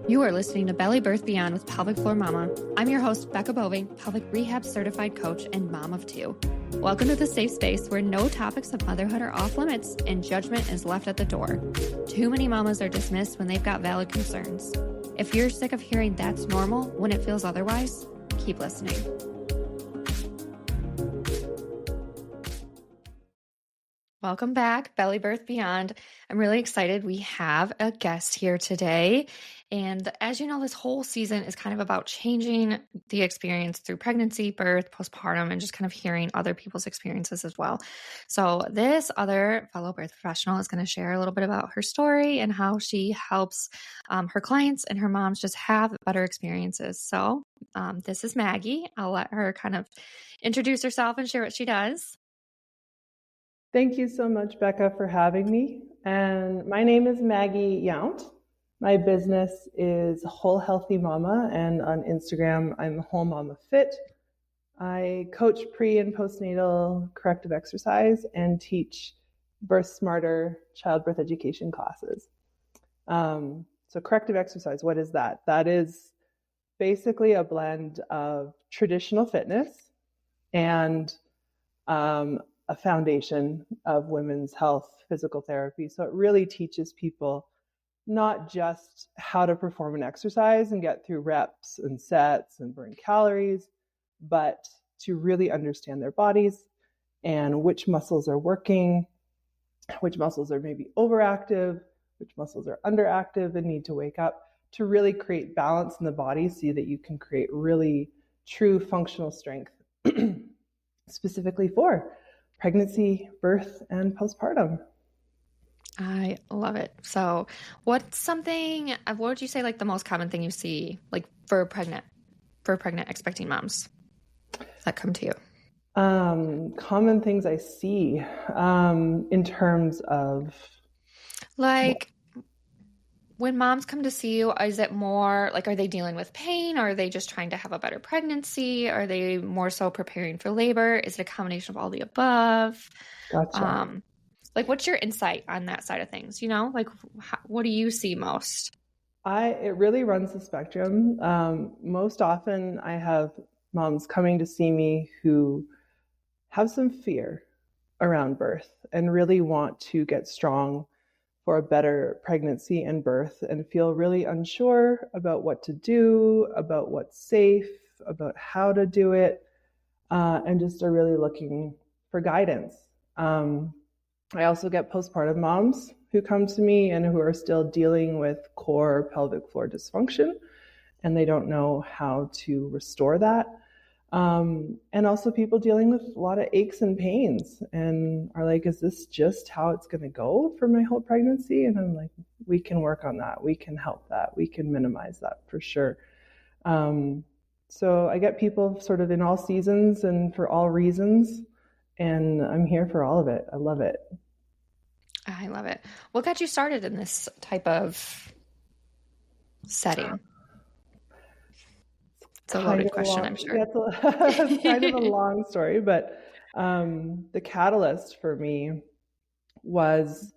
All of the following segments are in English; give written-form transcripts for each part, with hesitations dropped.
You are listening to Belly Birth Beyond with Pelvic Floor Mama. I'm your host, Becca Boeving, pelvic rehab certified coach and mom of two. Welcome to the safe space where no topics of motherhood are off limits and judgment is left at the door. Too many mamas are dismissed when they've got valid concerns. If you're sick of hearing that's normal when it feels otherwise, keep listening. Welcome back, Belly Birth Beyond. I'm really excited. We have a guest here today. And as you know, this whole season is kind of about changing the experience through pregnancy, birth, postpartum, and just kind of hearing other people's experiences as well. So this other fellow birth professional is going to share a little bit about her story and how she helps her clients and her moms just have better experiences. So this is Maggie. I'll let her kind of introduce herself and share what she does. Thank you so much, Becca, for having me. And my name is Maggie Yount. My business is Whole Healthy Mama, and on Instagram, I'm Whole Mama Fit. I coach pre- and postnatal corrective exercise and teach Birth Smarter childbirth education classes. So corrective exercise, what is that? That is basically a blend of traditional fitness and a foundation of women's health physical therapy. So it really teaches people not just how to perform an exercise and get through reps and sets and burn calories, but to really understand their bodies and which muscles are working, which muscles are maybe overactive, which muscles are underactive and need to wake up, to really create balance in the body so that you can create really true functional strength specifically for pregnancy, birth, and postpartum. I love it. So what would you say like the most common thing you see like for pregnant expecting moms that come to you? Common things I see in terms of like when moms come to see you, is it more like, are they dealing with pain? Or are they just trying to have a better pregnancy? Are they more so preparing for labor? Is it a combination of all the above? Gotcha. Like, what's your insight on that side of things? You know, like, what do you see most? It really runs the spectrum. Most often I have moms coming to see me who have some fear around birth and really want to get strong for a better pregnancy and birth and feel really unsure about what to do, about what's safe, about how to do it, and just are really looking for guidance. I also get postpartum moms who come to me and who are still dealing with core pelvic floor dysfunction, and they don't know how to restore that. And also people dealing with a lot of aches and pains and are like, is this just how it's going to go for my whole pregnancy? And I'm like, we can work on that. We can help that. We can minimize that for sure. So I get people sort of in all seasons and for all reasons. And I'm here for all of it. I love it. I love it. What got you started in this type of setting? It's a loaded question, I'm sure. It's kind of a long story, but the catalyst for me was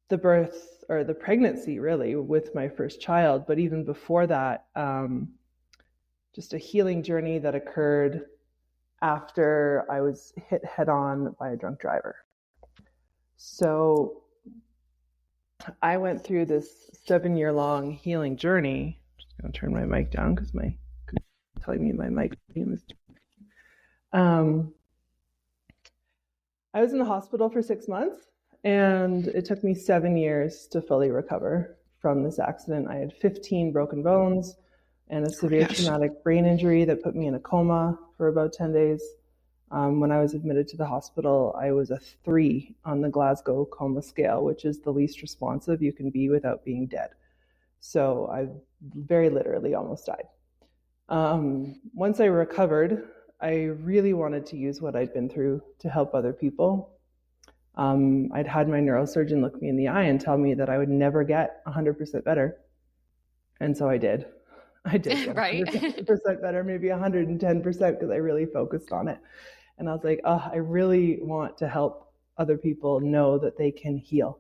the birth or the pregnancy really with my first child. But even before that, just a healing journey that occurred after I was hit head on by a drunk driver. So I went through this 7-year-long healing journey. I'm just going to turn my mic down because telling me my mic is. I was in the hospital for 6 months, and it took me 7 years to fully recover from this accident. I had 15 broken bones and a severe traumatic brain injury that put me in a coma for about 10 days. When I was admitted to the hospital, I was a 3 on the Glasgow coma scale, which is the least responsive you can be without being dead. So I very literally almost died. Once I recovered, I really wanted to use what I'd been through to help other people. I'd had my neurosurgeon look me in the eye and tell me that I would never get 100% better. And so I did. I did get right. 100% better, maybe 110% because I really focused on it. And I was like, oh, I really want to help other people know that they can heal.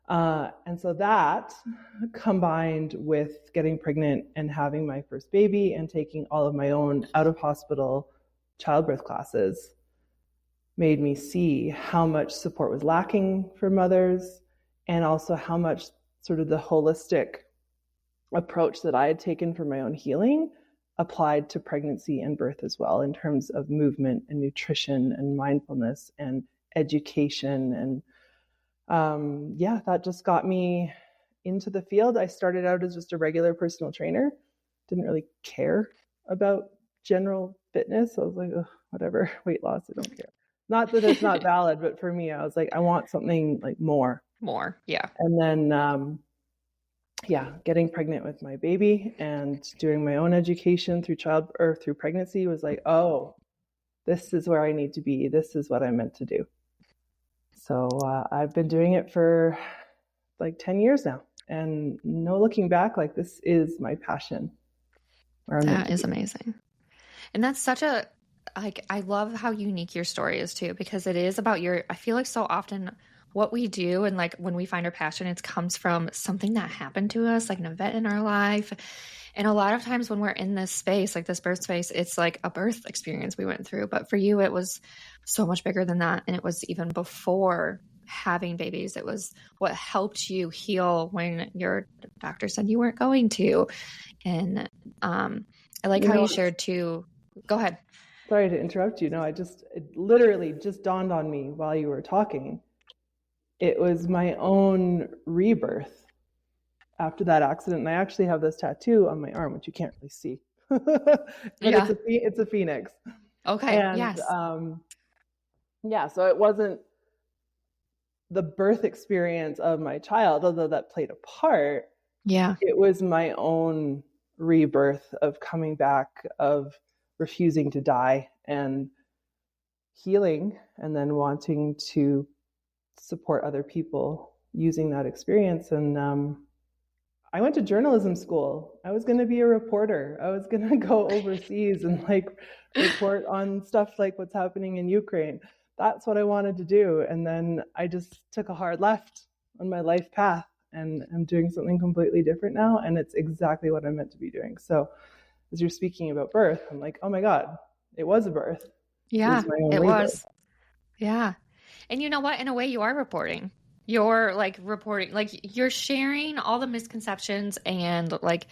And so that combined with getting pregnant and having my first baby and taking all of my own out of hospital childbirth classes made me see how much support was lacking for mothers, and also how much sort of the holistic approach that I had taken for my own healing applied to pregnancy and birth as well, in terms of movement and nutrition and mindfulness and education. And that just got me into the field. I started out as just a regular personal trainer, didn't really care about general fitness. I was like, whatever, weight loss, I don't care. Not that it's not valid, but for me, I was like, I want something like more. More, yeah. And then, getting pregnant with my baby and doing my own education through pregnancy was like, oh, this is where I need to be. This is what I'm meant to do. So I've been doing it for like 10 years now, and no looking back. Like, this is my passion. That is amazing. And that's such a, like, I love how unique your story is too, because it is about I feel like so often what we do and like when we find our passion, it comes from something that happened to us, like an event in our life. And a lot of times when we're in this space, like this birth space, it's like a birth experience we went through. But for you, it was so much bigger than that. And it was even before having babies. It was what helped you heal when your doctor said you weren't going to. And I like how you shared too. Go ahead. Sorry to interrupt you. No, it literally just dawned on me while you were talking. It was my own rebirth after that accident. And I actually have this tattoo on my arm, which you can't really see, but it's a phoenix. Okay. And, yes. So it wasn't the birth experience of my child, although that played a part. Yeah. It was my own rebirth of coming back, of refusing to die and healing, and then wanting to support other people using that experience. And I went to journalism school. I was going to be a reporter. I was going to go overseas and like report on stuff like what's happening in Ukraine. That's what I wanted to do. And then I just took a hard left on my life path, and I'm doing something completely different now. And it's exactly what I'm meant to be doing. So as you're speaking about birth, I'm like, oh my God, it was a birth. Yeah, it was. Yeah. And you know what? In a way, you are reporting. You're like reporting, like you're sharing all the misconceptions and like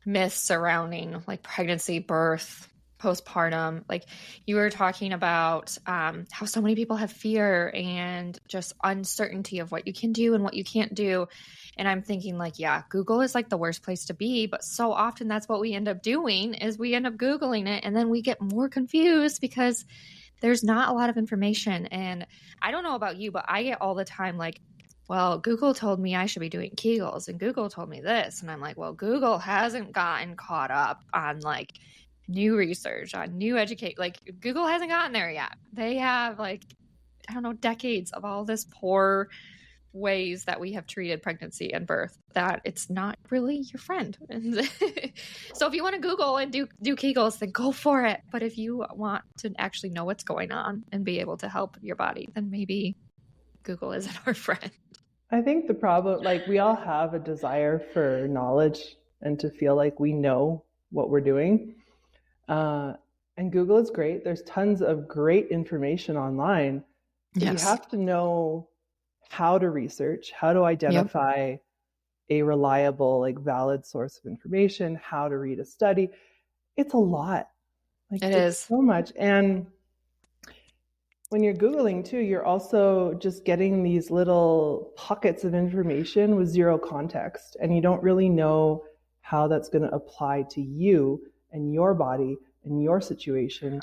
myths surrounding like pregnancy, birth, postpartum. Like you were talking about how so many people have fear and just uncertainty of what you can do and what you can't do. And I'm thinking like, yeah, Google is like the worst place to be. But so often that's what we end up doing is we end up Googling it, and then we get more confused because there's not a lot of information. And I don't know about you, but I get all the time like, well, Google told me I should be doing Kegels, and Google told me this. And I'm like, well, Google hasn't gotten caught up on like new research, on new educate. Like Google hasn't gotten there yet. They have like, I don't know, decades of all this poor ways that we have treated pregnancy and birth that it's not really your friend. And so if you want to Google and do Kegels, then go for it. But if you want to actually know what's going on and be able to help your body, then maybe Google isn't our friend. I think the problem, like we all have a desire for knowledge and to feel like we know what we're doing. And Google is great. There's tons of great information online. Yes. You have to know how to research, how to identify a reliable, like valid source of information, how to read a study. It's a lot. Like it is so much. And when you're Googling too, you're also just getting these little pockets of information with zero context. And you don't really know how that's going to apply to you and your body and your situation,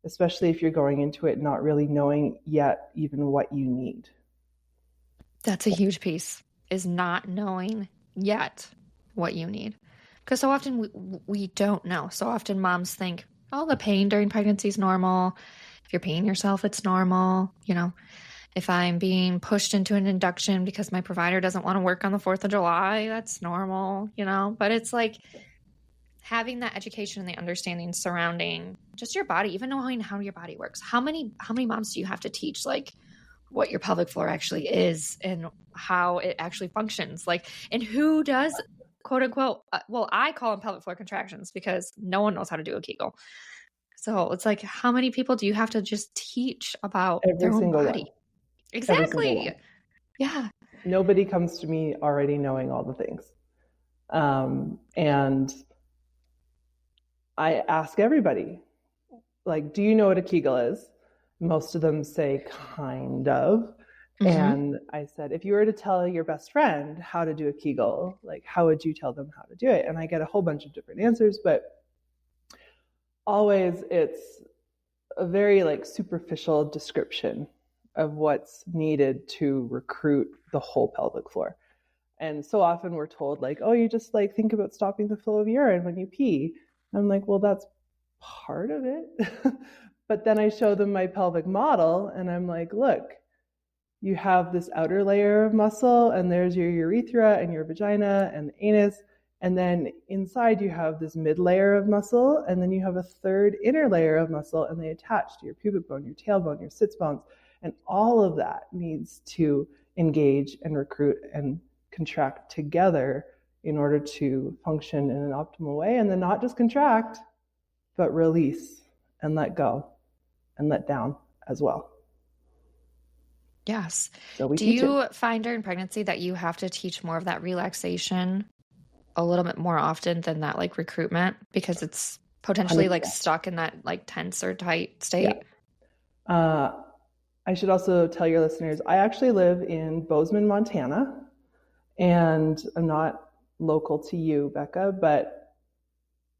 especially if you're going into it not really knowing yet even what you need. That's a huge piece, is not knowing yet what you need. Because so often we don't know. So often moms think, oh, the pain during pregnancy is normal. If you're peeing yourself, it's normal. You know, if I'm being pushed into an induction because my provider doesn't want to work on the 4th of July, that's normal, you know. But it's like having that education and the understanding surrounding just your body, even knowing how your body works. How many moms do you have to teach? Like, what your pelvic floor actually is and how it actually functions. Like, and who does quote unquote, well, I call them pelvic floor contractions because no one knows how to do a Kegel. So it's like, how many people do you have to just teach about Every their own single one. body? Every single Exactly. one. Yeah. Nobody comes to me already knowing all the things. And I ask everybody, like, do you know what a Kegel is? Most of them say, kind of. And I said, if you were to tell your best friend how to do a Kegel, like, how would you tell them how to do it? And I get a whole bunch of different answers, but always it's a very like superficial description of what's needed to recruit the whole pelvic floor. And so often we're told like, oh, you just like think about stopping the flow of urine when you pee. I'm like, well, that's part of it. But then I show them my pelvic model and I'm like, look, you have this outer layer of muscle and there's your urethra and your vagina and the anus. And then inside you have this mid layer of muscle, and then you have a third inner layer of muscle, and they attach to your pubic bone, your tailbone, your sits bones. And all of that needs to engage and recruit and contract together in order to function in an optimal way. And then not just contract, but release and let go and let down as well. Yes. So we Do teach it. you find during pregnancy that you have to teach more of that relaxation a little bit more often than that like recruitment because it's potentially like 100%. stuck in that like tense or tight state? Yeah. I should also tell your listeners, I actually live in Bozeman, Montana, and I'm not local to you, Becca, but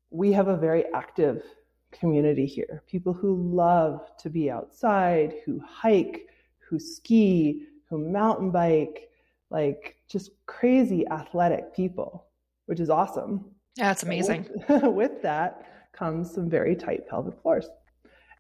we have a very active community here. People who love to be outside, who hike, who ski, who mountain bike, like just crazy athletic people, which is awesome. Yeah, it's amazing. With that comes some very tight pelvic floors.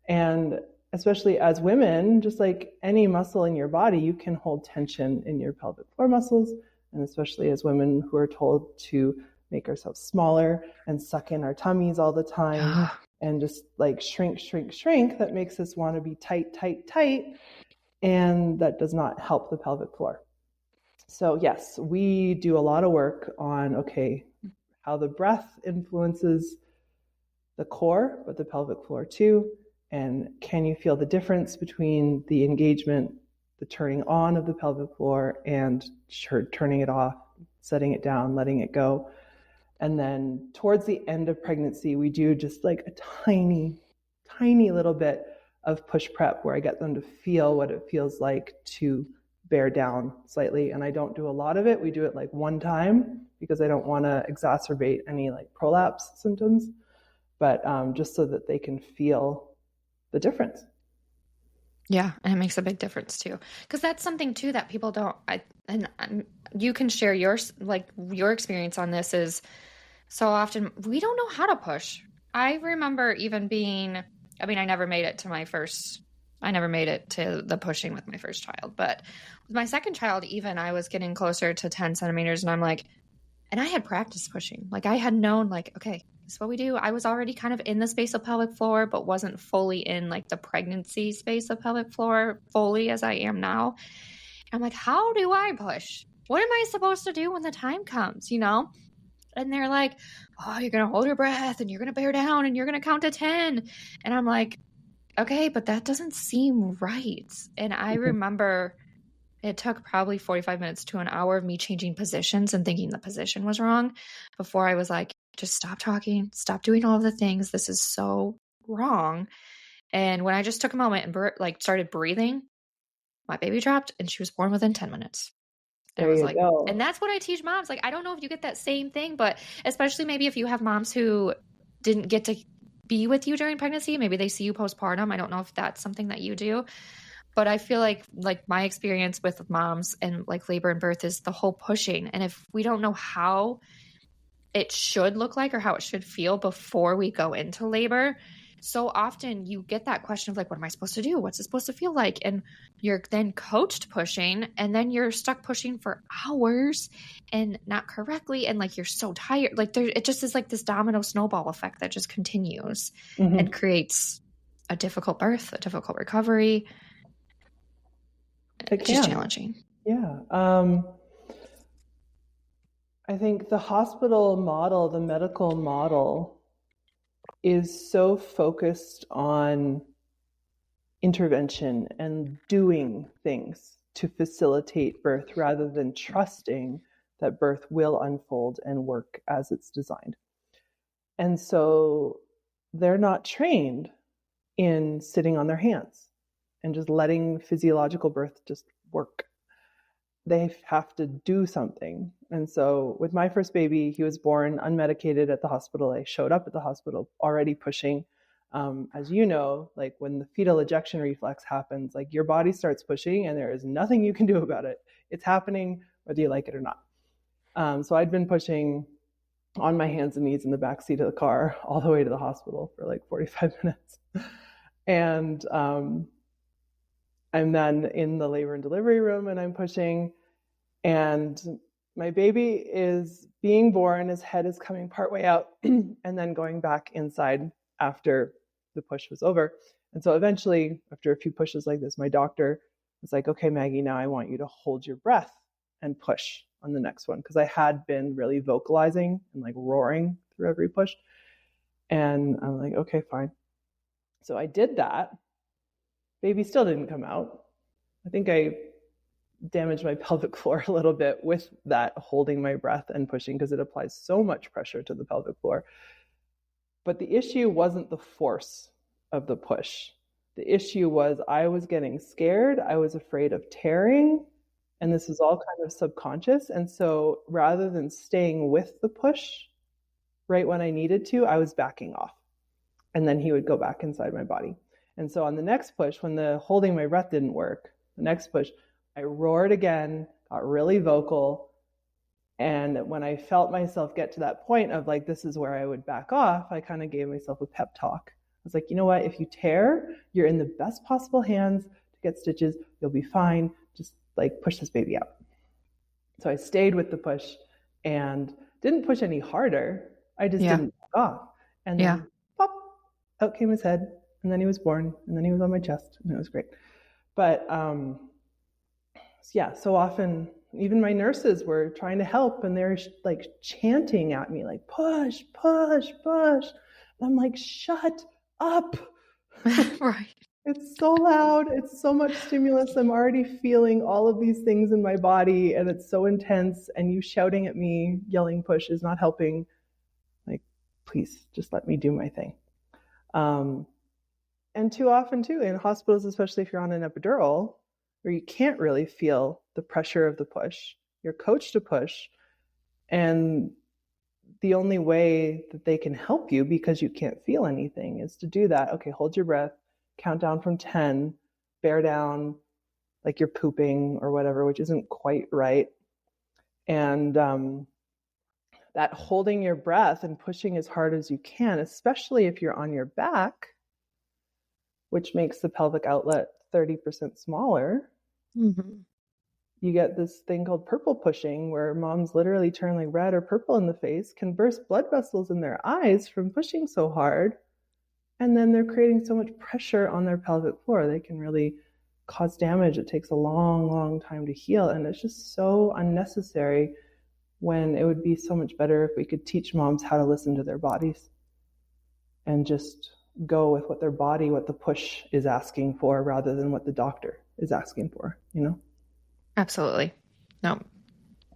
And especially as women, just like any muscle in your body, you can hold tension in your pelvic floor muscles. And especially as women who are told to make ourselves smaller and suck in our tummies all the time and just like shrink, shrink, shrink, that makes us want to be tight, tight, tight. And that does not help the pelvic floor. So yes, we do a lot of work on, okay, how the breath influences the core, but the pelvic floor too. And can you feel the difference between the engagement, the turning on of the pelvic floor and turning it off, setting it down, letting it go? And then towards the end of pregnancy, we do just like a tiny, tiny little bit of push prep where I get them to feel what it feels like to bear down slightly. And I don't do a lot of it. We do it like one time because I don't want to exacerbate any like prolapse symptoms, but just so that they can feel the difference. Yeah, and it makes a big difference too, because that's something too that people don't. You can share your experience on this. Is so often we don't know how to push. I remember even being. I mean, I never made it to the pushing with my first child, but with my second child, even I was getting closer to 10 centimeters, and I'm like, and I had practiced pushing. Like I had known, like, okay, this is what we do. I was already kind of in the space of pelvic floor, but wasn't fully in like the pregnancy space of pelvic floor fully as I am now. And I'm like, how do I push? What am I supposed to do when the time comes, you know? And they're like, oh, you're going to hold your breath and you're going to bear down and you're going to count to 10. And I'm like, okay, but that doesn't seem right. And I remember it took probably 45 minutes to an hour of me changing positions and thinking the position was wrong before I was like, just stop talking, stop doing all of the things. This is so wrong. And when I just took a moment and started breathing, my baby dropped and she was born within 10 minutes. And There I was you like, go. and that's what I teach moms. Like, I don't know if you get that same thing, but especially maybe if you have moms who didn't get to be with you during pregnancy, maybe they see you postpartum. I don't know if that's something that you do. But I feel like my experience with moms and like labor and birth is the whole pushing. And if we don't know how it should look like or how it should feel before we go into labor, so often you get that question of like, what am I supposed to do? What's it supposed to feel like? And you're then coached pushing, and then you're stuck pushing for hours and not correctly. And like, you're so tired. Like it just is like this domino snowball effect that just continues and creates a difficult birth, a difficult recovery. It It's just can. challenging. Yeah. I think the hospital model, the medical model, is so focused on intervention and doing things to facilitate birth rather than trusting that birth will unfold and work as it's designed. And so they're not trained in sitting on their hands and just letting physiological birth just work. They have to do something. And so with my first baby, he was born unmedicated at the hospital. I showed up at the hospital already pushing. As you know, like when the fetal ejection reflex happens, like your body starts pushing and there is nothing you can do about it. It's happening whether you like it or not. So I'd been pushing on my hands and knees in the back seat of the car all the way to the hospital for like 45 minutes. And I'm then in the labor and delivery room and I'm pushing, and my baby is being born. His head is coming partway out and then going back inside after the push was over. And so eventually, after a few pushes like this, my doctor was like, okay, Maggie, now I want you to hold your breath and push on the next one. Because I had been really vocalizing and like roaring through every push. And I'm like, okay, fine. So I did that. Baby still didn't come out. I think I damaged my pelvic floor a little bit with that holding my breath and pushing, because it applies so much pressure to the pelvic floor. But the issue wasn't the force of the push. The issue was I was getting scared. I was afraid of tearing. And this is all kind of subconscious. And so rather than staying with the push right when I needed to, I was backing off. And then he would go back inside my body. And so on the next push, when the holding my breath didn't work, the next push, I roared again, got really vocal. And when I felt myself get to that point of like, this is where I would back off, I kind of gave myself a pep talk. I was like, you know what? If you tear, you're in the best possible hands to get stitches. You'll be fine. Just like push this baby out. So I stayed with the push and didn't push any harder. I just didn't back off. And then pop, out came his head. And then he was born. And then he was on my chest. And it was great. But yeah, so often even my nurses were trying to help and they're like chanting at me like, push, push, push. And I'm like, shut up. Right. It's so loud. It's so much stimulus. I'm already feeling all of these things in my body and it's so intense. And you shouting at me, yelling push is not helping. Like, please just let me do my thing. And too often too, in hospitals, especially if you're on an epidural, where you can't really feel the pressure of the push, you're coached to push. And the only way that they can help you, because you can't feel anything, is to do that. Okay, hold your breath, count down from 10, bear down like you're pooping or whatever, which isn't quite right. And that holding your breath and pushing as hard as you can, especially if you're on your back, which makes the pelvic outlet 30% smaller. Mm-hmm. You get this thing called purple pushing, where moms literally turn like red or purple in the face, can burst blood vessels in their eyes from pushing so hard. And then they're creating so much pressure on their pelvic floor. They can really cause damage. It takes a long, long time to heal. And it's just so unnecessary, when it would be so much better if we could teach moms how to listen to their bodies and just go with what their body, what the push is asking for, rather than what the doctor is asking for, you know? Absolutely. No,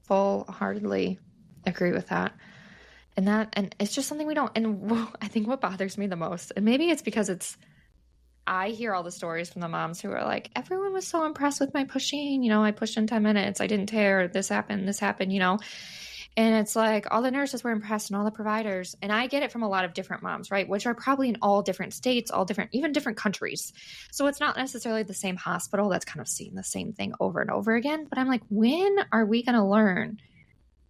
full-heartedly agree with that. And it's just something we don't, and I think what bothers me the most, and maybe it's because I hear all the stories from the moms who are like, everyone was so impressed with my pushing, I pushed in 10 minutes, I didn't tear, this happened, and it's like all the nurses were impressed and all the providers. And I get it from a lot of different moms, right? Which are probably in all different states, all different, even different countries. So it's not necessarily the same hospital that's kind of seeing the same thing over and over again. But I'm like, when are we going to learn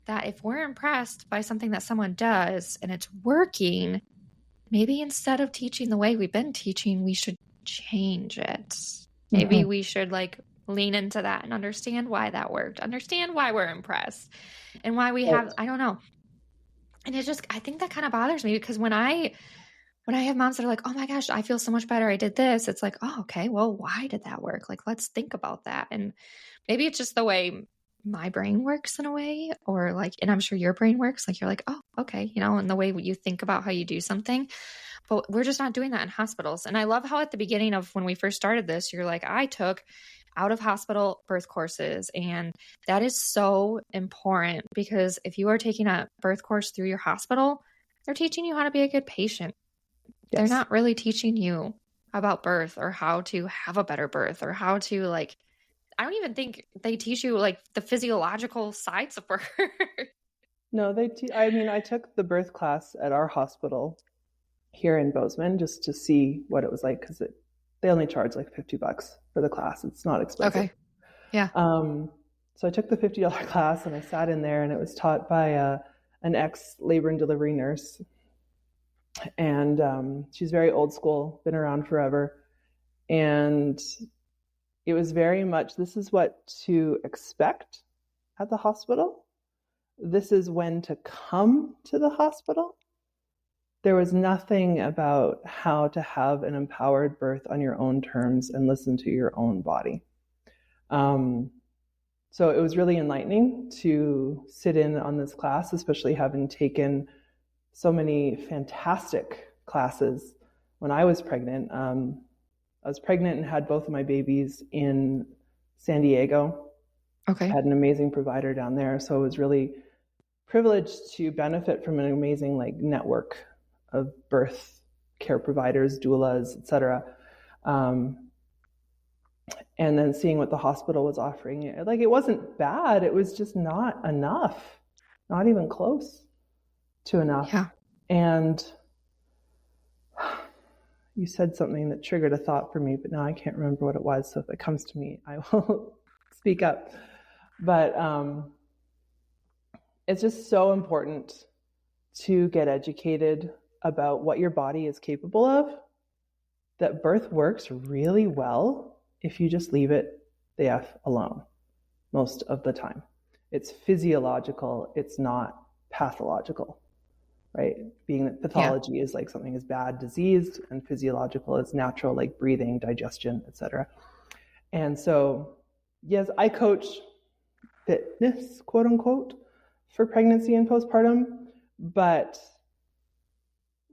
that if we're impressed by something that someone does and it's working, maybe instead of teaching the way we've been teaching, we should change it. Maybe we should like lean into that and understand why that worked, understand why we're impressed and why we have, I don't know. And it's just, I think that kind of bothers me, because when I when I have moms that are like, oh my gosh, I feel so much better. I did this. It's like, oh, okay, well, why did that work? Like, let's think about that. And maybe it's just the way my brain works in a way, or like, and I'm sure your brain works. Like, you're like, oh, okay, and the way you think about how you do something. But we're just not doing that in hospitals. And I love how at the beginning of when we first started this, you're like, I took out of hospital birth courses. And that is so important because if you are taking a birth course through your hospital, they're teaching you how to be a good patient. They're Yes. not really teaching you about birth or how to have a better birth or how to like, I don't even think they teach you like the physiological sides of birth. No, I mean, I took the birth class at our hospital here in Bozeman just to see what it was like because they only charge like $50 for the class. It's not expensive. Okay. Yeah. So I took the $50 class and I sat in there, and it was taught by an ex-labor and delivery nurse. And she's very old school, been around forever. And it was very much, this is what to expect at the hospital. This is when to come to the hospital. There was nothing about how to have an empowered birth on your own terms and listen to your own body. So it was really enlightening to sit in on this class, especially having taken so many fantastic classes when I was pregnant. I was pregnant and had both of my babies in San Diego. Okay. I had an amazing provider down there. So I was really privileged to benefit from an amazing network of birth care providers, doulas, etc. And then seeing what the hospital was offering, it wasn't bad. It was just not enough, not even close to enough. Yeah. And you said something that triggered a thought for me, but now I can't remember what it was. So if it comes to me, I will speak up. But it's just so important to get educated about what your body is capable of, that birth works really well if you just leave it the F alone most of the time. It's physiological, it's not pathological, right? Being that pathology is like something is bad, diseased, and physiological is natural, like breathing, digestion, etc. And so, yes, I coach fitness, quote unquote, for pregnancy and postpartum, but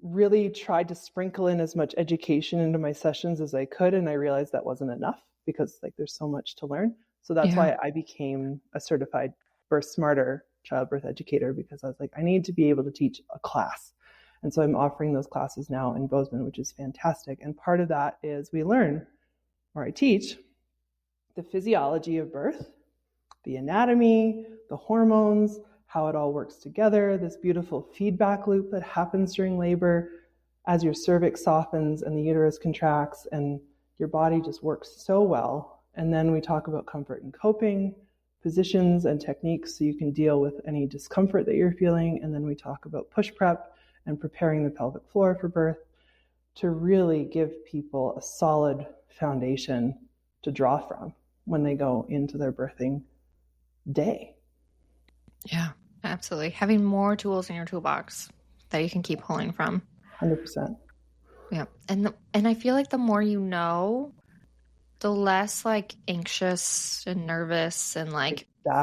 really tried to sprinkle in as much education into my sessions as I could. And I realized that wasn't enough because there's so much to learn. So that's why I became a certified Birth Smarter childbirth educator, because I was like, I need to be able to teach a class. And so I'm offering those classes now in Bozeman, which is fantastic. And part of that is we learn, or I teach, the physiology of birth, the anatomy, the hormones, how it all works together, this beautiful feedback loop that happens during labor as your cervix softens and the uterus contracts and your body just works so well. And then we talk about comfort and coping, positions and techniques so you can deal with any discomfort that you're feeling. And then we talk about push prep and preparing the pelvic floor for birth to really give people a solid foundation to draw from when they go into their birthing day. Yeah, absolutely. Having more tools in your toolbox that you can keep pulling from. 100%. Yeah. And I feel like the more you know, the less anxious and nervous and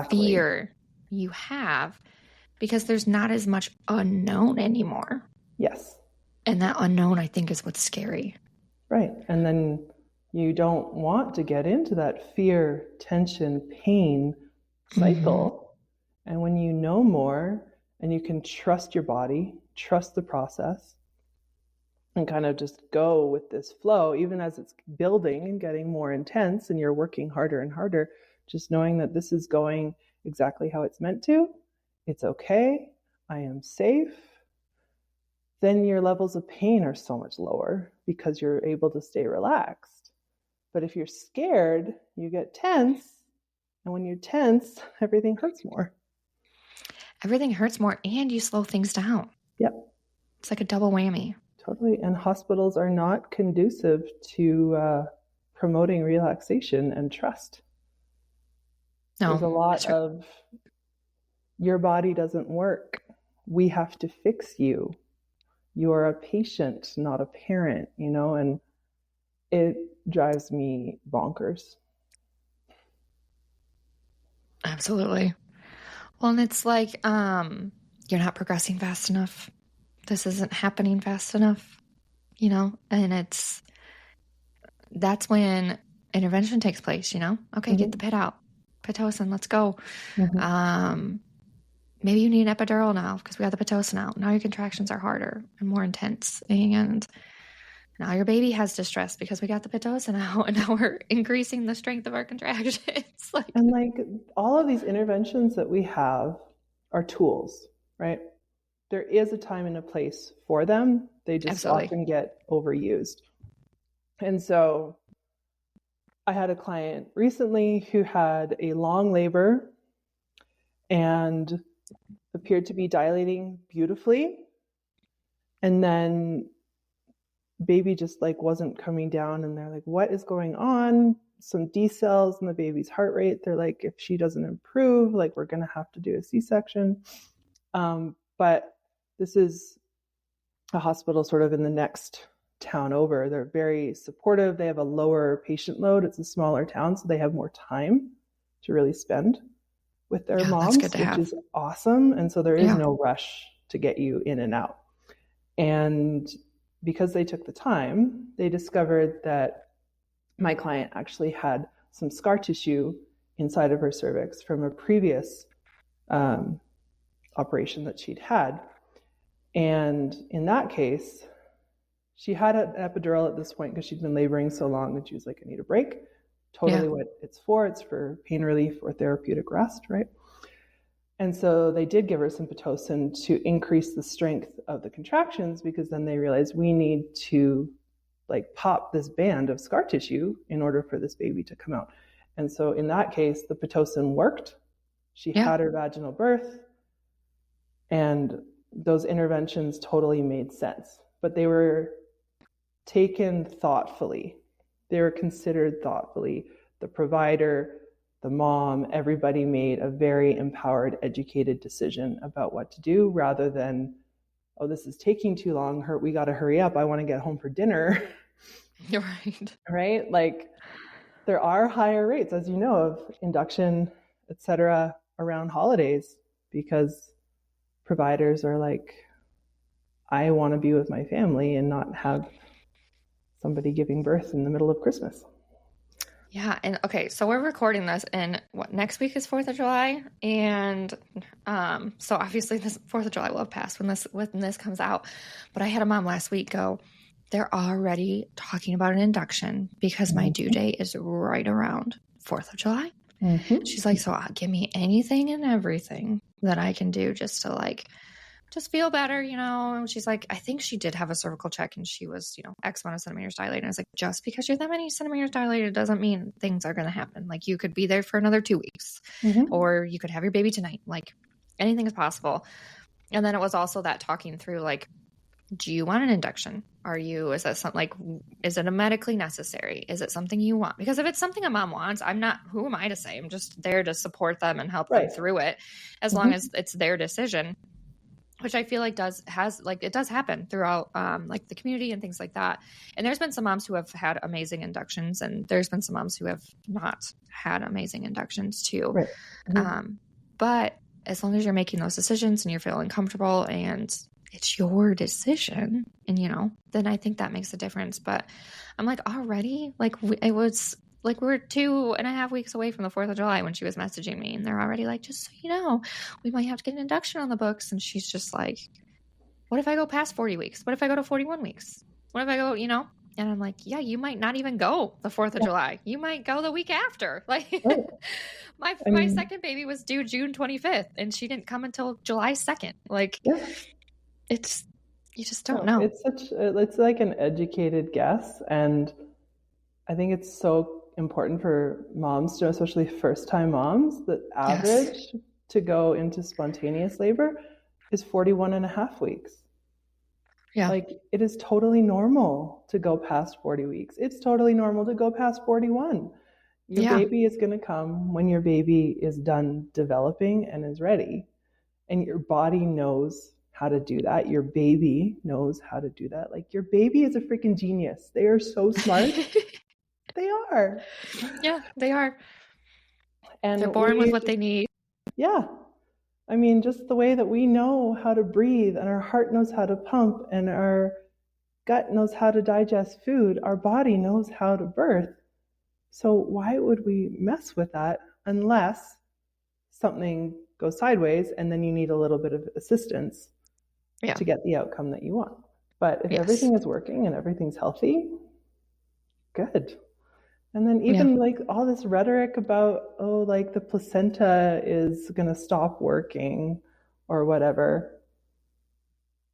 fear you have, because there's not as much unknown anymore. Yes. And that unknown, I think, is what's scary. Right. And then you don't want to get into that fear, tension, pain cycle. Mm-hmm. And when you know more and you can trust your body, trust the process, and kind of just go with this flow, even as it's building and getting more intense and you're working harder and harder, just knowing that this is going exactly how it's meant to, it's okay, I am safe, then your levels of pain are so much lower because you're able to stay relaxed. But if you're scared, you get tense. And when you're tense, everything hurts more. Everything hurts more and you slow things down. Yep. It's like a double whammy. Totally. And hospitals are not conducive to promoting relaxation and trust. No, there's a lot of your body doesn't work. We have to fix you. you're a patient, not a parent, and it drives me bonkers. Absolutely. Well, and it's like, you're not progressing fast enough. This isn't happening fast enough, and that's when intervention takes place, Okay, get the pit out. Pitocin, let's go. Mm-hmm. Maybe you need an epidural now because we got the Pitocin out. Now your contractions are harder and more intense. And now your baby has distress because we got the Pitocin out, and now we're increasing the strength of our contractions. And all of these interventions that we have are tools, right? There is a time and a place for them. They just Absolutely. often get overused. And so I had a client recently who had a long labor and appeared to be dilating beautifully. And then baby just wasn't coming down, and they're like, what is going on? Some decels in the baby's heart rate. They're like, if she doesn't improve, we're going to have to do a C-section. But this is a hospital sort of in the next town over. They're very supportive. They have a lower patient load. It's a smaller town, so they have more time to really spend with their moms, which is awesome. And so there is no rush to get you in and out. And because they took the time, they discovered that my client actually had some scar tissue inside of her cervix from a previous operation that she'd had. And in that case, she had an epidural at this point because she'd been laboring so long that she was like, I need a break. Totally what it's for. It's for pain relief or therapeutic rest, right? And so they did give her some Pitocin to increase the strength of the contractions, because then they realized we need to pop this band of scar tissue in order for this baby to come out. And so in that case, the Pitocin worked. She had her vaginal birth, and those interventions totally made sense. But they were taken thoughtfully. They were considered thoughtfully. The provider, the mom, everybody made a very empowered, educated decision about what to do, rather than, oh, this is taking too long. We got to hurry up. I want to get home for dinner. You're right. Right? There are higher rates, as you know, of induction, etc., around holidays, because providers are like, I want to be with my family and not have somebody giving birth in the middle of Christmas. Yeah. And okay, so we're recording this, and next week is 4th of July. And so obviously this 4th of July will have passed when this comes out. But I had a mom last week go, they're already talking about an induction because my due date is right around 4th of July. Mm-hmm. She's like, so give me anything and everything that I can do just to just feel better, And she's like, I think she did have a cervical check, and she was, X amount of centimeters dilated. And I was like, just because you're that many centimeters dilated doesn't mean things are going to happen. You could be there for another 2 weeks, or you could have your baby tonight. Anything is possible. And then it was also that talking through, do you want an induction? Is that something is it a medically necessary? Is it something you want? Because if it's something a mom wants, who am I to say? I'm just there to support them and help them through it, as long as it's their decision. Which I feel like it does happen throughout the community and things like that. And there's been some moms who have had amazing inductions, and there's been some moms who have not had amazing inductions too. Right. Mm-hmm. But as long as you're making those decisions and you're feeling comfortable and it's your decision, and then I think that makes a difference. But I'm already it was we're 2.5 weeks away from the 4th of July when she was messaging me, and they're already just so you know, we might have to get an induction on the books. And she's just like, what if I go past 40 weeks? What if I go to 41 weeks? What if I go, And I'm like, yeah, you might not even go the 4th of July. You might go the week after. My second baby was due June 25th, and she didn't come until July 2nd. It's, you just don't know. It's like an educated guess. And I think it's so important for moms to, especially first-time moms, the average to go into spontaneous labor is 41 and a half weeks. Yeah. It is totally normal to go past 40 weeks. It's totally normal to go past 41. Your baby is going to come when your baby is done developing and is ready. And your body knows how to do that. Your baby knows how to do that. Like, your baby is a freaking genius. They are so smart. They are. Yeah, they are. And They're born with what they need. yeah. I mean, just the way that we know how to breathe, and our heart knows how to pump, and our gut knows how to digest food, our body knows how to birth. So why would we mess with that unless something goes sideways and then you need a little bit of assistance to get the outcome that you want? But if everything is working and everything's healthy, good. And then even like all this rhetoric about, oh, like the placenta is going to stop working or whatever.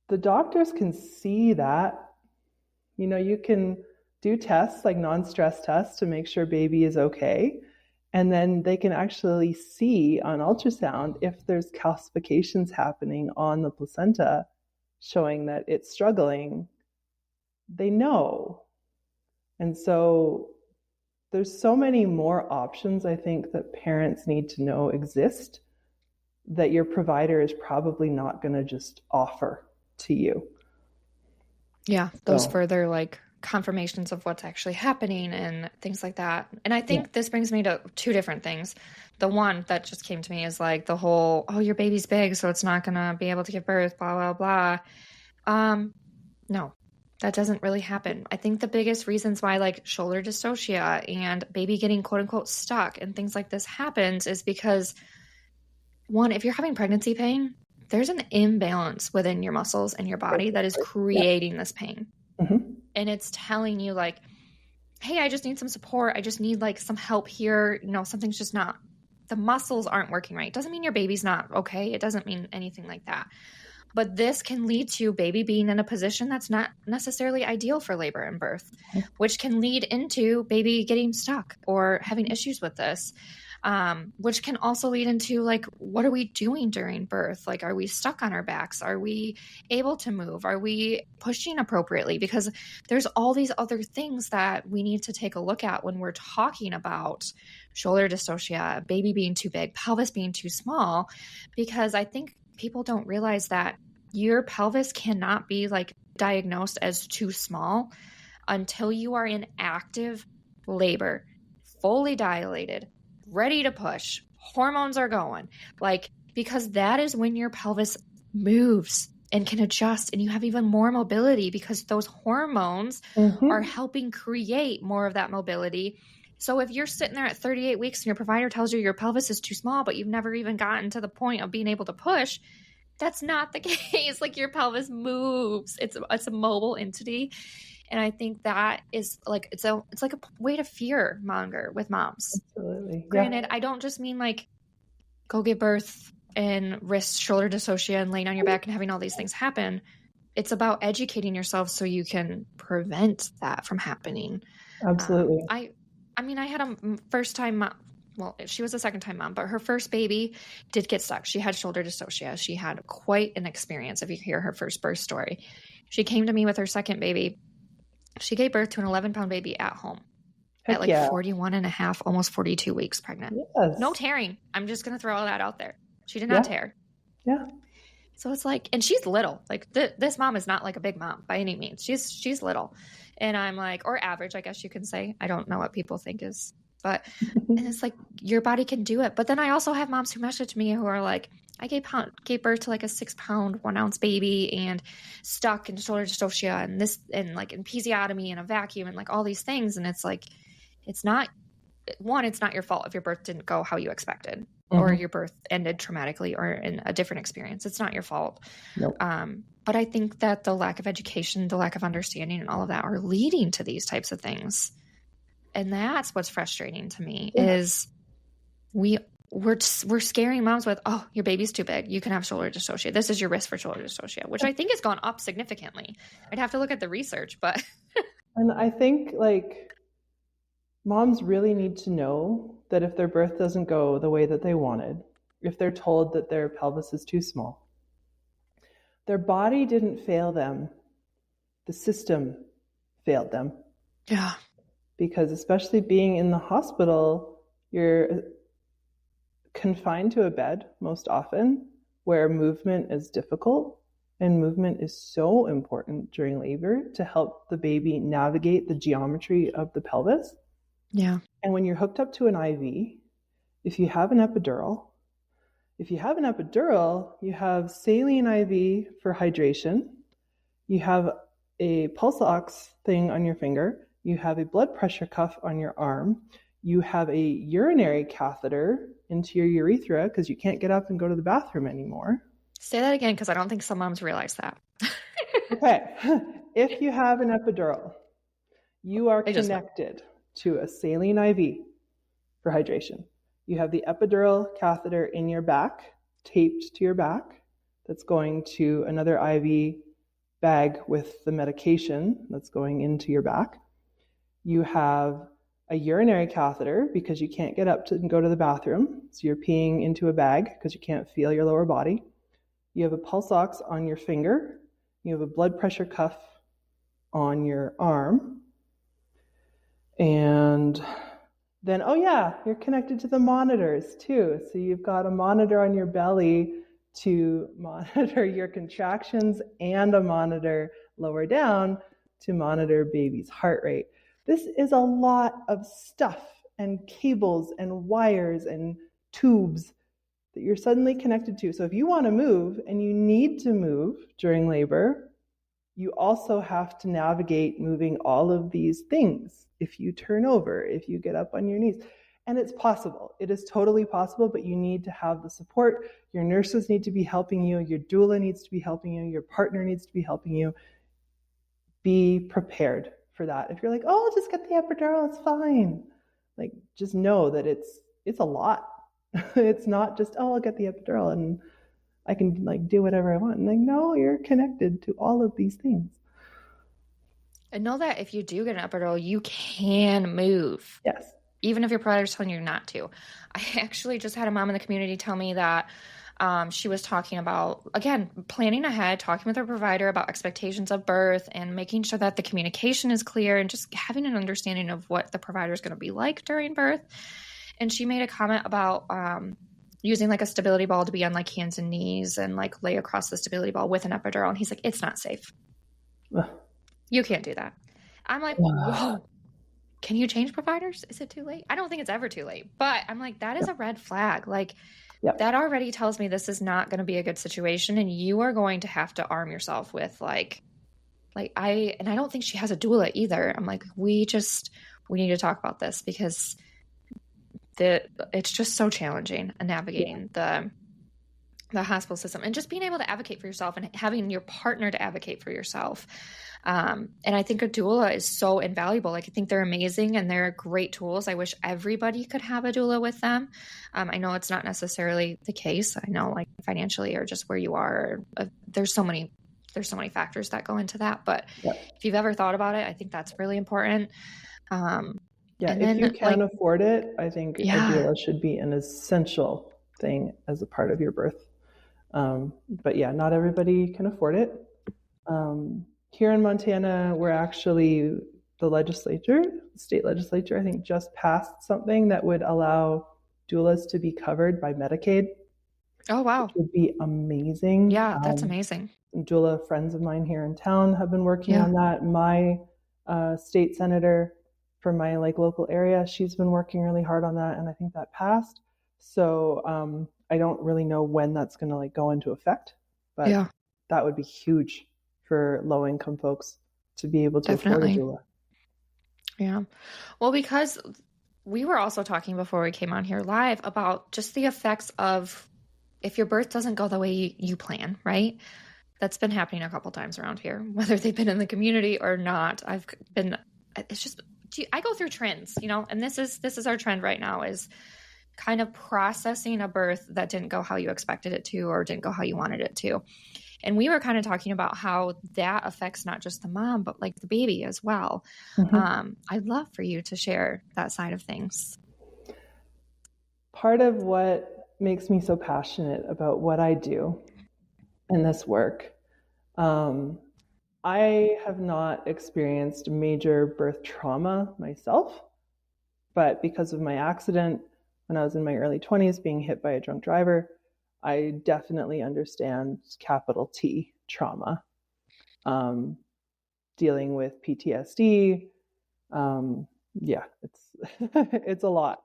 The doctors can see that. You know, you can do tests like non-stress tests to make sure baby is okay. And then they can actually see on ultrasound if there's calcifications happening on the placenta showing that it's struggling. They know. And so there's so many more options, I think, that parents need to know exist that your provider is probably not going to just offer to you. Yeah, those further like confirmations of what's actually happening and things like that. And I think this brings me to two different things. The one that just came to me is like the whole, oh, your baby's big, so it's not going to be able to give birth, blah, blah, blah. No, that doesn't really happen. I think the biggest reasons why like shoulder dystocia and baby getting quote unquote stuck and things like this happens is because, one, if you're having pregnancy pain, there's an imbalance within your muscles and your body that is creating this pain. Mm-hmm. And it's telling you like, hey, I just need some support. I just need like some help here. You know, something's just not, the muscles aren't working right. It doesn't mean your baby's not okay. It doesn't mean anything like that. But this can lead to baby being in a position that's not necessarily ideal for labor and birth, which can lead into baby getting stuck or having issues with this, which can also lead into like, what are we doing during birth? Like, are we stuck on our backs? Are we able to move? Are we pushing appropriately? Because there's all these other things that we need to take a look at when we're talking about shoulder dystocia, baby being too big, pelvis being too small, because I think people don't realize that your pelvis cannot be like diagnosed as too small until you are in active labor, fully dilated, ready to push, hormones are going, like, because that is when your pelvis moves and can adjust and you have even more mobility because those hormones are helping create more of that mobility. So if you're sitting there at 38 weeks and your provider tells you your pelvis is too small, but you've never even gotten to the point of being able to push, that's not the case. Like, your pelvis moves. It's a mobile entity. And I think that is like, it's like a way to fear monger with moms. Absolutely. Granted, I don't just mean like go give birth and risk shoulder dystocia and laying on your back and having all these things happen. It's about educating yourself so you can prevent that from happening. Absolutely. I mean, I had a first time mom. Well, she was a second time mom, but her first baby did get stuck. She had shoulder dystocia. She had quite an experience if you hear her first birth story. She came to me with her second baby. She gave birth to an 11-pound baby at home at like 41 and a half, almost 42 weeks pregnant. Yes. No tearing. I'm just going to throw all that out there. She did not tear. Yeah. So it's like, and she's little. Like this mom is not like a big mom by any means. She's little. And I'm like, or average, I guess you can say. I don't know what people think is, but, and it's like, your body can do it. But then I also have moms who message me who are like, I gave birth to like a 6-pound, 1-ounce baby and stuck in shoulder dystocia and this, and like in episiotomy and a vacuum and like all these things. And it's like, it's not your fault if your birth didn't go how you expected or your birth ended traumatically or in a different experience. It's not your fault. Nope. But I think that the lack of education, the lack of understanding and all of that are leading to these types of things. And that's what's frustrating to me is we're scaring moms with, oh, your baby's too big. You can have shoulder dystocia. This is your risk for shoulder dystocia, which I think has gone up significantly. I'd have to look at the research, but. And I think like moms really need to know that if their birth doesn't go the way that they wanted, if they're told that their pelvis is too small, their body didn't fail them. The system failed them. Yeah. Because especially being in the hospital, you're confined to a bed most often where movement is difficult. And movement is so important during labor to help the baby navigate the geometry of the pelvis. Yeah. And when you're hooked up to an IV, if you have an epidural, you have saline IV for hydration. You have a pulse ox thing on your finger. You have a blood pressure cuff on your arm. You have a urinary catheter into your urethra because you can't get up and go to the bathroom anymore. Say that again, because I don't think some moms realize that. Okay. If you have an epidural, you are connected to a saline IV for hydration. You have the epidural catheter in your back, taped to your back, that's going to another IV bag with the medication that's going into your back. You have a urinary catheter because you can't get up to and go to the bathroom, so you're peeing into a bag because you can't feel your lower body. You have a pulse ox on your finger. You have a blood pressure cuff on your arm. And then, oh yeah, you're connected to the monitors too. So you've got a monitor on your belly to monitor your contractions and a monitor lower down to monitor baby's heart rate. This is a lot of stuff and cables and wires and tubes that you're suddenly connected to. So if you want to move and you need to move during labor, you also have to navigate moving all of these things. If you turn over, if you get up on your knees, and it's possible. It is totally possible, but you need to have the support. Your nurses need to be helping you. Your doula needs to be helping you. Your partner needs to be helping you. Be prepared for that. If you're like, oh, I'll just get the epidural, it's fine. Like, just know that it's a lot. It's not just, oh, I'll get the epidural and I can like do whatever I want. And like, no, you're connected to all of these things. And know that if you do get an epidural, you can move. Yes. Even if your provider's telling you not to. I actually just had a mom in the community tell me that she was talking about, again, planning ahead, talking with her provider about expectations of birth and making sure that the communication is clear and just having an understanding of what the provider is going to be like during birth. And she made a comment about using like a stability ball to be on like hands and knees and like lay across the stability ball with an epidural. And he's like, it's not safe. You can't do that. I'm like, whoa. Can you change providers? Is it too late? I don't think it's ever too late, but I'm like, that is a red flag. Like that already tells me this is not going to be a good situation. And you are going to have to arm yourself with and I don't think she has a doula either. I'm like, we need to talk about this because it's just so challenging navigating the hospital system and just being able to advocate for yourself and having your partner to advocate for yourself. And I think a doula is so invaluable. Like, I think they're amazing and they're great tools. I wish everybody could have a doula with them. I know it's not necessarily the case. I know like financially or just where you are, there's so many factors that go into that. But if you've ever thought about it, I think that's really important. If you can afford it, I think a doula should be an essential thing as a part of your birth. But yeah, not everybody can afford it. Here in Montana, we're actually, the state legislature, I think just passed something that would allow doulas to be covered by Medicaid. Oh, wow. Which would be amazing. Yeah, that's amazing. Doula friends of mine here in town have been working on that. My state senator from my like local area, she's been working really hard on that, and I think that passed. So I don't really know when that's going to like go into effect, but that would be huge for low-income folks to be able to afford a doula. Yeah. Well, because we were also talking before we came on here live about just the effects of if your birth doesn't go the way you plan, right? That's been happening a couple times around here, whether they've been in the community or not. I go through trends, and this is our trend right now, is kind of processing a birth that didn't go how you expected it to or didn't go how you wanted it to. And we were kind of talking about how that affects not just the mom, but like the baby as well. Mm-hmm. I'd love for you to share that side of things. Part of what makes me so passionate about what I do in this work, I have not experienced major birth trauma myself, but because of my accident when I was in my early 20s, being hit by a drunk driver, I definitely understand capital T trauma, dealing with PTSD. Yeah, it's it's a lot.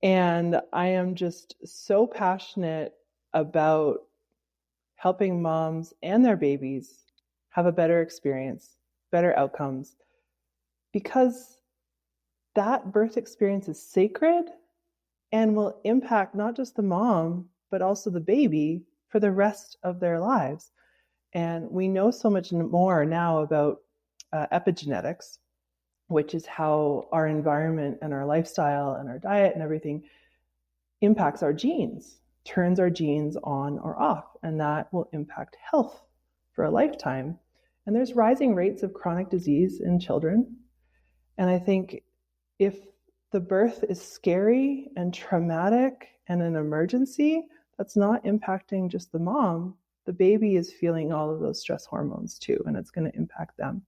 And I am just so passionate about helping moms and their babies have a better experience, better outcomes, because that birth experience is sacred and will impact not just the mom, but also the baby for the rest of their lives. And we know so much more now about epigenetics, which is how our environment and our lifestyle and our diet and everything impacts our genes, turns our genes on or off, and that will impact health for a lifetime. And there's rising rates of chronic disease in children. And I think if the birth is scary and traumatic and an emergency, that's not impacting just the mom. The baby is feeling all of those stress hormones too, and it's going to impact them.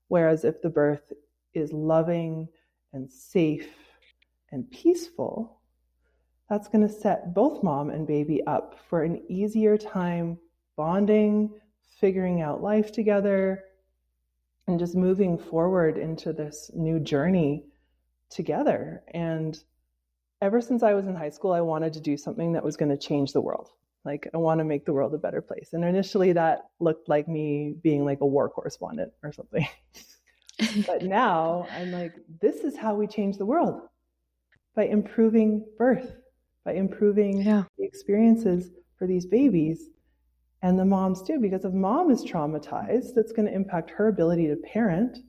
Whereas if the birth is loving and safe and peaceful, that's going to set both mom and baby up for an easier time bonding, figuring out life together, and just moving forward into this new journey together. And ever since I was in high school, I wanted to do something that was going to change the world. Like, I want to make the world a better place. And initially that looked like me being like a war correspondent or something. But now I'm like, this is how we change the world, by improving birth, by improving the experiences for these babies and the moms too. Because if mom is traumatized, that's going to impact her ability to parent.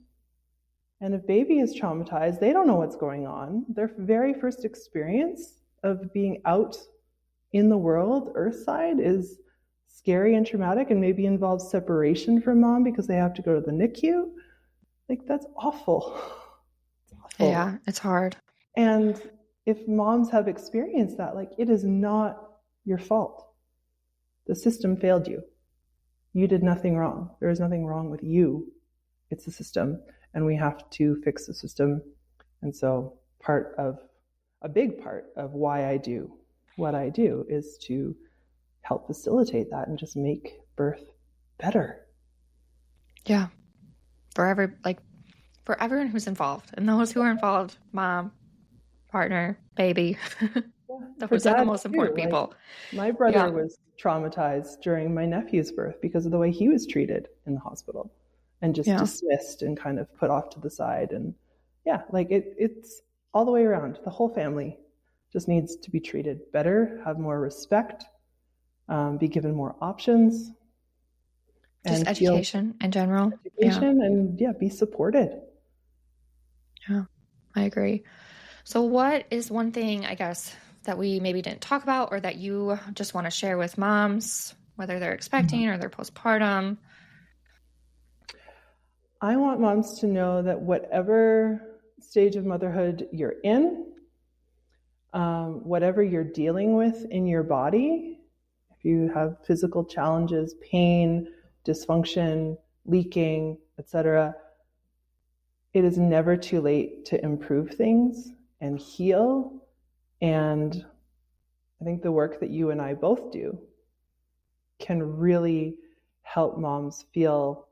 And if baby is traumatized, they don't know what's going on. Their very first experience of being out in the world, earthside, is scary and traumatic, and maybe involves separation from mom because they have to go to the NICU. Like, that's awful. It's awful. Yeah, it's hard. And if moms have experienced that, like, it is not your fault. The system failed you. You did nothing wrong. There is nothing wrong with you. It's the system, and we have to fix the system. And so a big part of why I do what I do is to help facilitate that and just make birth better. Yeah. For everyone who's involved, and those who are involved, mom, partner, baby. Those are the most important people. Like, my brother was traumatized during my nephew's birth because of the way he was treated in the hospital and just dismissed and kind of put off to the side. And it's all the way around. The whole family just needs to be treated better, have more respect, be given more options. Just education in general. And be supported. Yeah, I agree. So what is one thing, I guess, that we maybe didn't talk about or that you just want to share with moms, whether they're expecting or they're postpartum? I want moms to know that whatever stage of motherhood you're in, whatever you're dealing with in your body, if you have physical challenges, pain, dysfunction, leaking, etc., it is never too late to improve things and heal. And I think the work that you and I both do can really help moms feel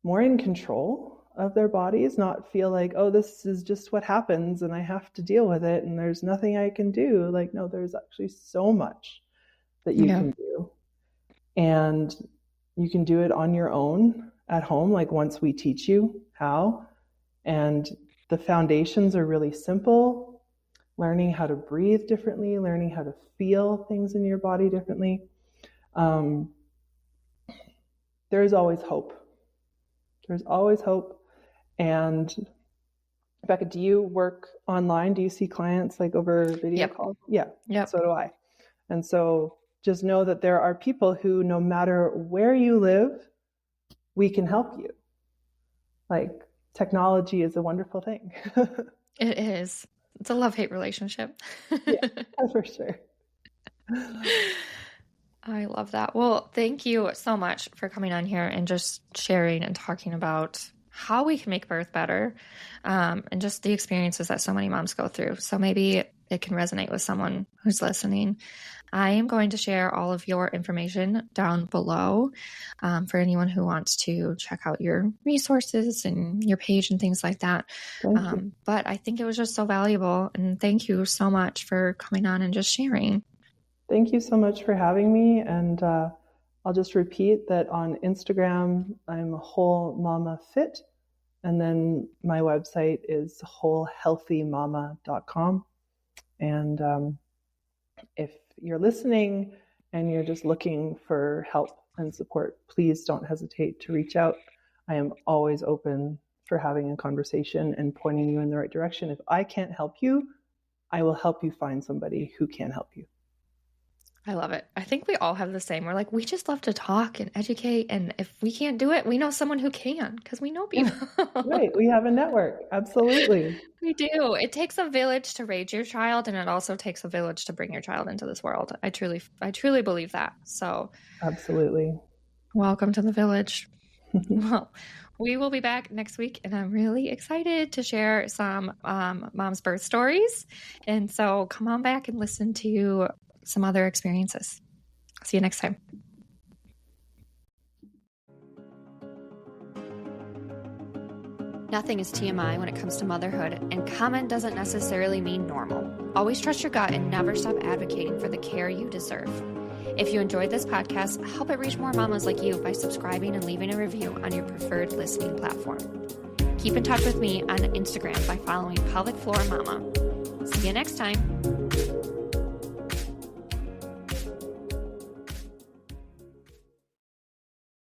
more in control of their bodies, not feel like, oh, this is just what happens and I have to deal with it and there's nothing I can do. Like, no, there's actually so much that you can do. And you can do it on your own at home, like once we teach you how. And the foundations are really simple. Learning how to breathe differently, learning how to feel things in your body differently. There's always hope. There's always hope. And Becca, do you work online? Do you see clients like over video calls? Yeah, so do I. And so just know that there are people who, no matter where you live, we can help you. Like, technology is a wonderful thing. It is. It's a love-hate relationship. Yeah, for sure. I love that. Well, thank you so much for coming on here and just sharing and talking about how we can make birth better, and just the experiences that so many moms go through. So maybe it can resonate with someone who's listening. I am going to share all of your information down below for anyone who wants to check out your resources and your page and things like that. Thank you. But I think it was just so valuable. And thank you so much for coming on and just sharing. Thank you so much for having me. And I'll just repeat that on Instagram, I'm Whole Mama Fit. And then my website is wholehealthymama.com. And if you're listening and you're just looking for help and support, please don't hesitate to reach out. I am always open for having a conversation and pointing you in the right direction. If I can't help you, I will help you find somebody who can help you. I love it. I think we all have the same. We're like, we just love to talk and educate. And if we can't do it, we know someone who can because we know people. Right. We have a network. Absolutely. We do. It takes a village to raise your child, and it also takes a village to bring your child into this world. I truly believe that. So absolutely. Welcome to the village. Well, we will be back next week, and I'm really excited to share some mom's birth stories. And so come on back and listen to some other experiences. See you next time. Nothing is TMI when it comes to motherhood, and common doesn't necessarily mean normal. Always trust your gut and never stop advocating for the care you deserve. If you enjoyed this podcast, help it reach more mamas like you by subscribing and leaving a review on your preferred listening platform. Keep in touch with me on Instagram by following Pelvic Floor Mama. See you next time.